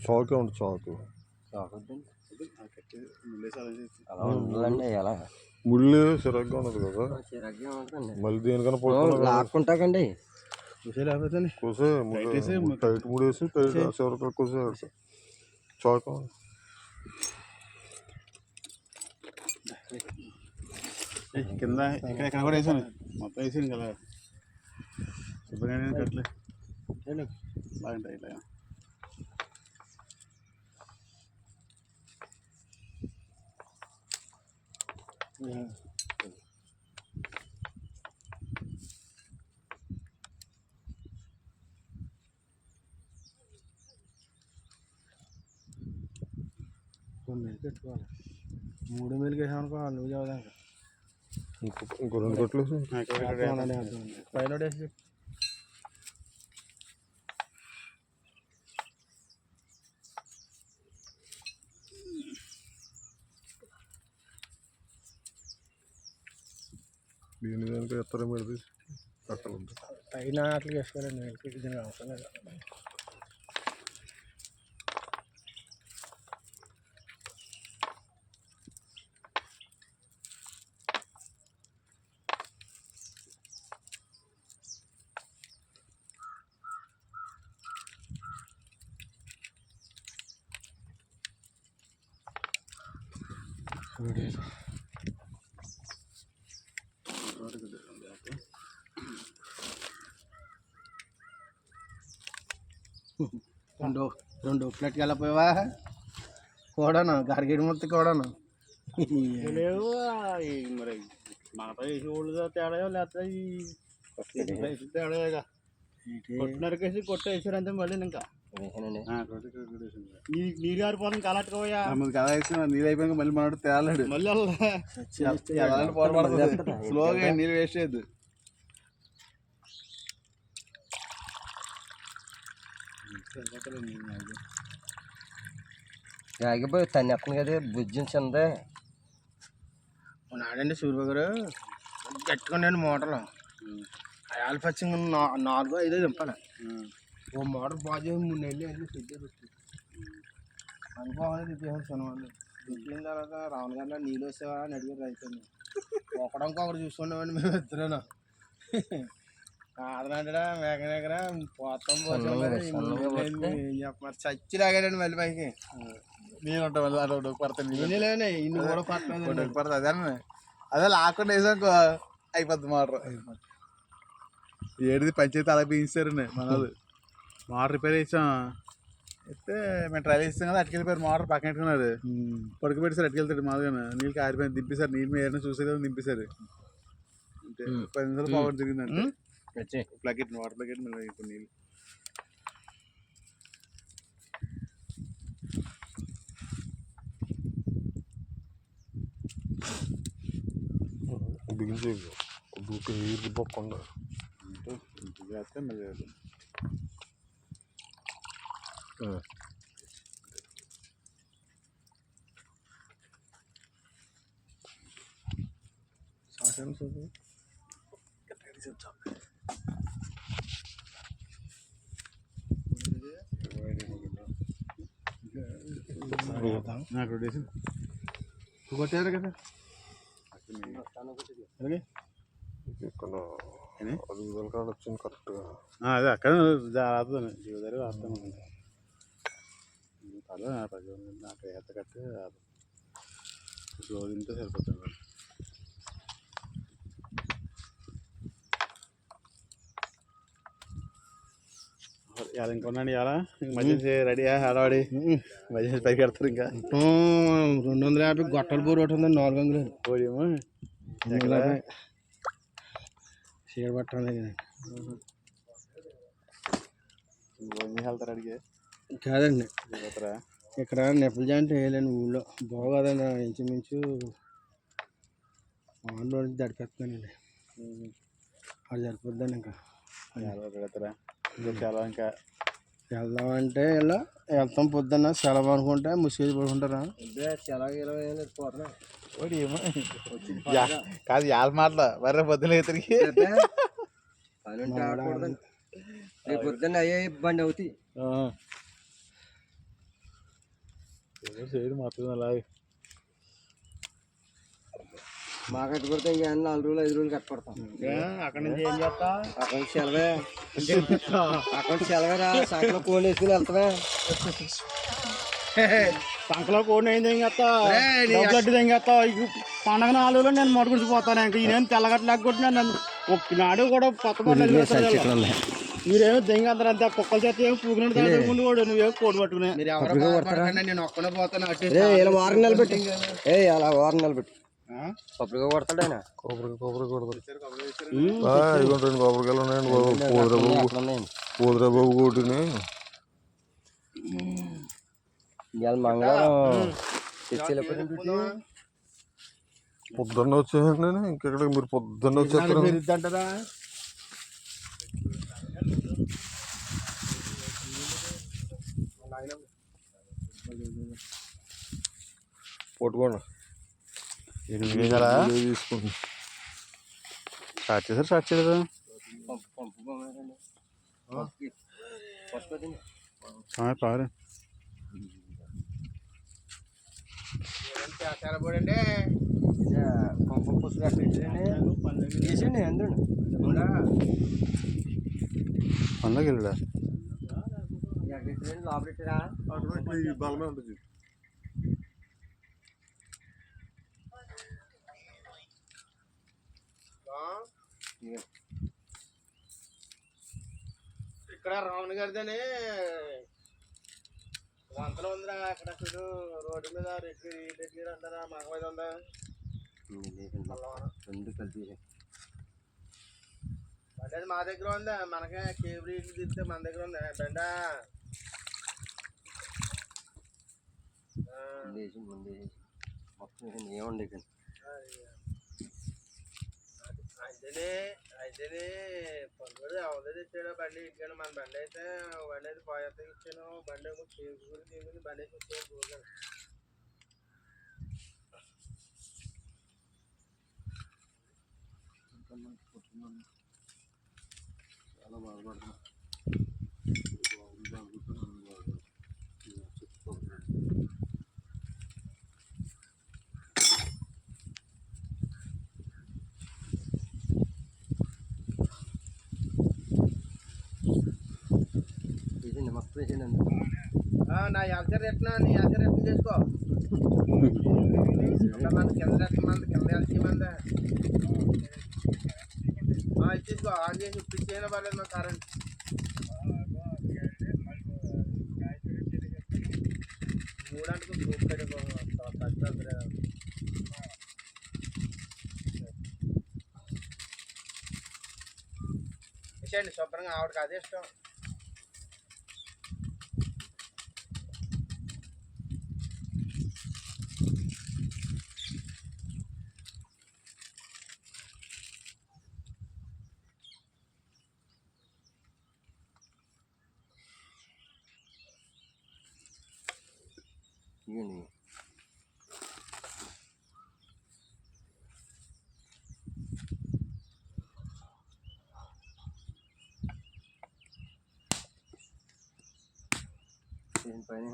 చాకే ఉండి చాకు ముళ్ళు సిరగ్గా ఉన్నది కదా, మళ్ళీ దేనికన్నా పడుతున్నా లాక్కుంటాకండి. కోసే టైట్ ముడేసి టైట్ చివరికి కోసే చాకు కింద ఇక్కడ కూడా వేసాను, మొత్తం వేసాను కదా. ఇప్పుడు కట్టలే బాగుంటాయి ఇట్లా. పెట్టుకోవాలి 3 వేలకి వేసామనుకో నువ్వు చదవదాక ఇంకో 2 కట్లు పైన వేసి దీని దానికి ఎత్తర పెడితే కట్టలు పైన అట్లా వేసుకోవాలండి. వేలకి దీనికి అవసరం లేదు. రెండు ప్లేట్కి వెళ్ళిపోయావా కూడాను గరిగేడు మొత్తం కూడాను లేవు. మరి మనతో వేసి వాళ్ళు తేడా లేకపోతే తేడా కొట్టినరికేసి కొట్టేసారు అంతే. మళ్ళీ ఇంకా నీరు గారిపోతుంది కలట్టుకోయా కళ వేసిన నీళ్ళు అయిపోయాక మళ్ళీ మనోడు తేలాడు. మళ్ళీ స్లోగా నీళ్ళు వేస్ట్ చేయద్దు. ఆగిపోయి తన్ని ఎత్తుంది కదా బుజ్జించింది. నాడండి సూర్యబాబు గారు గట్టుకోండి మోటార్లు ఆల్ఫచ్చింగ్ 4-5 దింపాలి. ఓ మోటార్ బాగా చేసి 3 నెలలు వెళ్ళి సిద్ధి అనుకోవాలి. దిప్పేసాను వాళ్ళు దిప్పిన తర్వాత రావణ గారిలో నీళ్ళు వస్తావా అని అడిగారు రైతుని. ఒకటి చూసుకున్నామండి మేము ఇద్దరేనా. కాదనంటడా మేక దగ్గర పోతాం చెప్పారు చచ్చిలాగాడండి మళ్ళీ పైకి నేను ఉంటా. మళ్ళీ అటు పడతాను నేనేలేనే ఇన్ని కూడా పట్టలేదు పడతా. అదే లాక్కుండా వేసాక అయిపోద్ది మోటార్. ఏడిది పంచాయతీ అలా పీయించారండి మనది. మోటార్ రిపేర్ చేసాం అయితే మేము ట్రైల్ చేస్తాం కదా. అటుకెళ్ళిపోయారు మోటార్ పక్కన పెట్టుకున్నారు. పడుకు పెట్టేసారు అటుకెళ్తాడు మాదిగా నీళ్ళు కారిపోయింది. దింపేశారు నీళ్ళు మీద చూసేది దింపేశారు. అంటే 10 నిమిషాలు పవర్ తిరిగిందంటే ప్లకెట్ వాటర్ ప్లకెట్ మళ్ళీ ఇప్పుడు నీళ్ళు బిగించి నీరు పోకుండా ఇంటికి వేస్తే మళ్ళీ కొట్టారు కదా ఇక్కడ 5,000 కాడ వచ్చింది కరెక్ట్గా. అదే అక్కడ రాదు జీవదారి రాస్తాను నాకు ఏత కట్టి రాదు. రోజు తింటే సరిపోతుంది. ఇలా ఇంకొన్నాండి ఇలా మధ్య రెడీ హడావాడి మధ్య పైకి పెడతారు. ఇంకా 250 గొట్టలు బోరు ఒకటి ఉందండి. 4 అంగుళాలు కోడేమో చీడ పట్టాలి వెళ్తారు అడిగే కాదండి. ఇక్కడ నిప్పుల జాయింట్ వేయలేండి ఊళ్ళో బాగోదండి. ఇంచుమించు ఆన్లో దడిపేస్తానండి. అది సరిపోద్దండి. ఇంకా పెడతారా చాలా ఇంకా వెళ్దామంటే ఇలా వెళ్తాం. పొద్దున్న సెలవు అనుకుంటే ముసుగు పడుకుంటారా కాదు యాల మాటలు మర్రే పొద్దున తిరిగి పొద్దున్న అయ్యే ఇబ్బంది అవుతాయి. చేయడు మొత్తం అలాగే మాకు కట్టి పడితే ఇంకా 4 రోజులు 5 రోజులు కట్టి పడతాం. అక్కడ నుంచి ఏం చేస్తా? అక్కడ నుంచి సెలవే, అక్కడ నుంచి సెలవేరా. సంకలో కోడి వేసుకుని వెళ్తావే. సంకలో కోడిని ఏం తెంగేస్తా, డబ్బులడ్డు తెంగేస్తా. పండగ 4 రోజులు నేను మొట్టుకుడిపోతాను. ఇంక ఈయన తెల్లగట్టు లేకపోతే నన్ను ఒక్కనాడు కూడా కొత్త పనులు మీరేమో దెంగేస్తారు అంతే. కుక్కల చేత ఏమో పూగినట్టు ముందు కూడా నువ్వేమో కోడి పట్టుకునే. మీరు ఎవరు నేను ఒక్కనే పోతాను. ఇలా వారం నిలబెట్టి అలా వారం నిలబెట్టి కొబ్బరిగా కొడతాడు ఆయన. కొబ్బరి కొడతాడు. ఇదిగోండి 2 కొబ్బరికాయలు ఉన్నాయండి బాబు. పోదురా బాబు కోటిని ఇవాళ మంగళవారం తెచ్చేటప్పుడు పొద్దున్న వచ్చేయండి. ఇంకెక్కడ మీరు పొద్దున్న వచ్చేస్తారు. అంటారా? పట్టుకోండి తీసుకోండి. స్టార్ట్ చేశారు, స్టార్ట్ చేయలేదు. పారు చేస్తారండి. పంప పుస్తకం కట్టించండి. తీసండి ఎందుకండి పండుగ వెళ్ళడా లోపలెట్టారా? బలమే ఉంటుంది. ఇక్కడ రావణ గారిదని వంతలో ఉందిరా. అక్కడ చూడు రోడ్డు మీద రెడ్డి అంటారా? మగవాది ఉందా? 2 కలిపి బండి మా దగ్గర ఉందా? మనకే కేబుల్ తీస్తే మన దగ్గర ఉందా బండా? ముందు మొత్తం ఏముండే అయితేనే పొందుడు అవదే తెచ్చాడు బండి. ఇచ్చాను మన బండి అయితే పోయేత ఇచ్చాను. బండి తీసుకుని తీసుకుని బండి వచ్చాను. చాలా బాధపడుతున్నా. మొత్తం వేసేయండి. నా యాచర్ ఎట్నా? నీ యాచర్ ఎట్లా చేసుకో. మంది కింద ఎట్టమంది, కింద వెళ్తామంది. ఇచ్చేసుకో. ఆన్ చేసి ఇప్పించేనా పర్లేదు. మా కరెంట్ మూడంటకు ఇచ్చేయండి శుభ్రంగా. ఆవిడకి అదే ఇష్టం. ఇవ్వండి. పైన